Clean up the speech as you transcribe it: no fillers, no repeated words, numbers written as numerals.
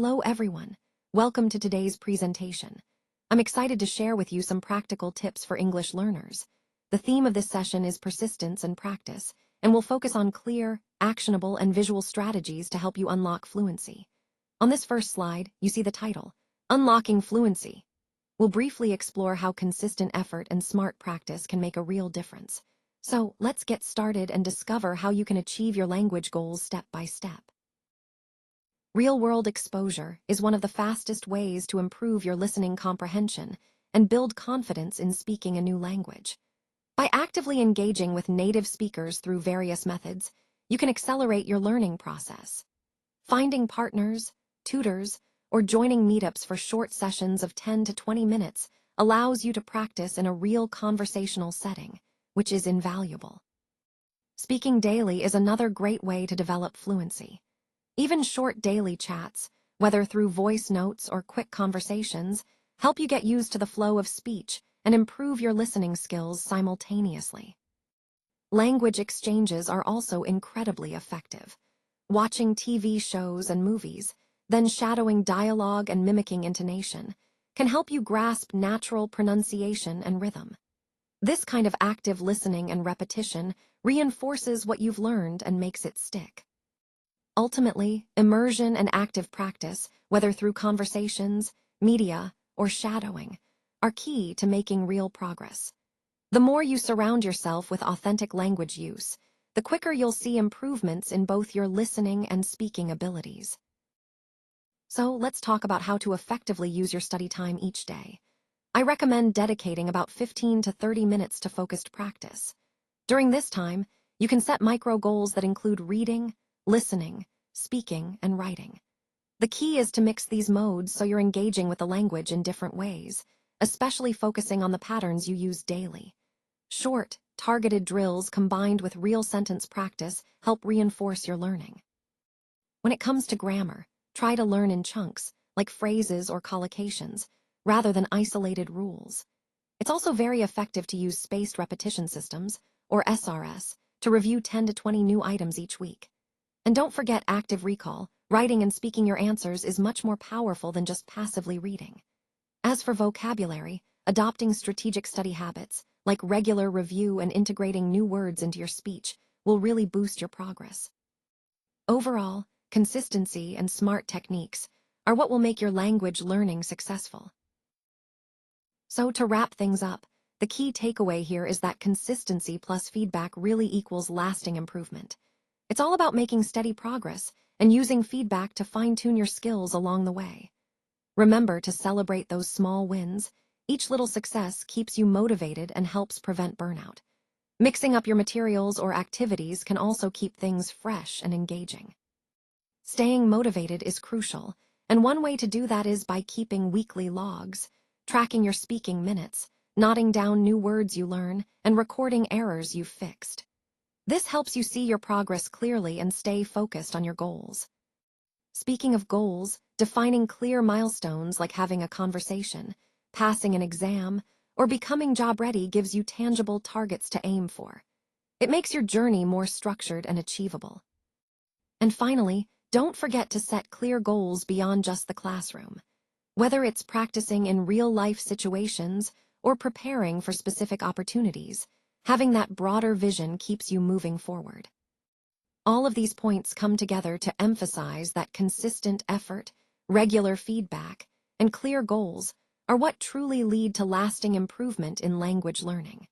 Hello everyone. Welcome to today's presentation. I'm excited to share with you some practical tips for English learners. The theme of this session is persistence and practice, and we'll focus on clear, actionable, and visual strategies to help you unlock fluency. On this first slide, you see the title, Unlocking Fluency. We'll briefly explore how consistent effort and smart practice can make a real difference. So let's get started and discover how you can achieve your language goals step by step. Real-world exposure is one of the fastest ways to improve your listening comprehension and build confidence in speaking a new language. By actively engaging with native speakers through various methods, you can accelerate your learning process. Finding partners, tutors, or joining meetups for short sessions of 10 to 20 minutes allows you to practice in a real conversational setting, which is invaluable. Speaking daily is another great way to develop fluency. Even short daily chats, whether through voice notes or quick conversations, help you get used to the flow of speech and improve your listening skills simultaneously. Language exchanges are also incredibly effective. Watching TV shows and movies, then shadowing dialogue and mimicking intonation, can help you grasp natural pronunciation and rhythm. This kind of active listening and repetition reinforces what you've learned and makes it stick. Ultimately, immersion and active practice, whether through conversations, media, or shadowing, are key to making real progress. The more you surround yourself with authentic language use, the quicker you'll see improvements in both your listening and speaking abilities. So let's talk about how to effectively use your study time each day. I recommend dedicating about 15 to 30 minutes to focused practice. During this time, you can set micro goals that include reading, listening, speaking, and writing. The key is to mix these modes so you're engaging with the language in different ways, especially focusing on the patterns you use daily. Short, targeted drills combined with real sentence practice help reinforce your learning. When it comes to grammar, try to learn in chunks, like phrases or collocations, rather than isolated rules. It's also very effective to use spaced repetition systems, or SRS, to review 10 to 20 new items each week. And don't forget active recall. Writing and speaking your answers is much more powerful than just passively reading. As for vocabulary, adopting strategic study habits, like regular review and integrating new words into your speech, will really boost your progress. Overall, consistency and smart techniques are what will make your language learning successful. So to wrap things up, the key takeaway here is that consistency plus feedback really equals lasting improvement. It's all about making steady progress and using feedback to fine-tune your skills along the way. Remember to celebrate those small wins. Each little success keeps you motivated and helps prevent burnout. Mixing up your materials or activities can also keep things fresh and engaging. Staying motivated is crucial, and one way to do that is by keeping weekly logs, tracking your speaking minutes, noting down new words you learn, and recording errors you've fixed. This helps you see your progress clearly and stay focused on your goals. Speaking of goals, defining clear milestones like having a conversation, passing an exam, or becoming job-ready gives you tangible targets to aim for. It makes your journey more structured and achievable. And finally, don't forget to set clear goals beyond just the classroom. Whether it's practicing in real-life situations or preparing for specific opportunities, having that broader vision keeps you moving forward. All of these points come together to emphasize that consistent effort, regular feedback, and clear goals are what truly lead to lasting improvement in language learning.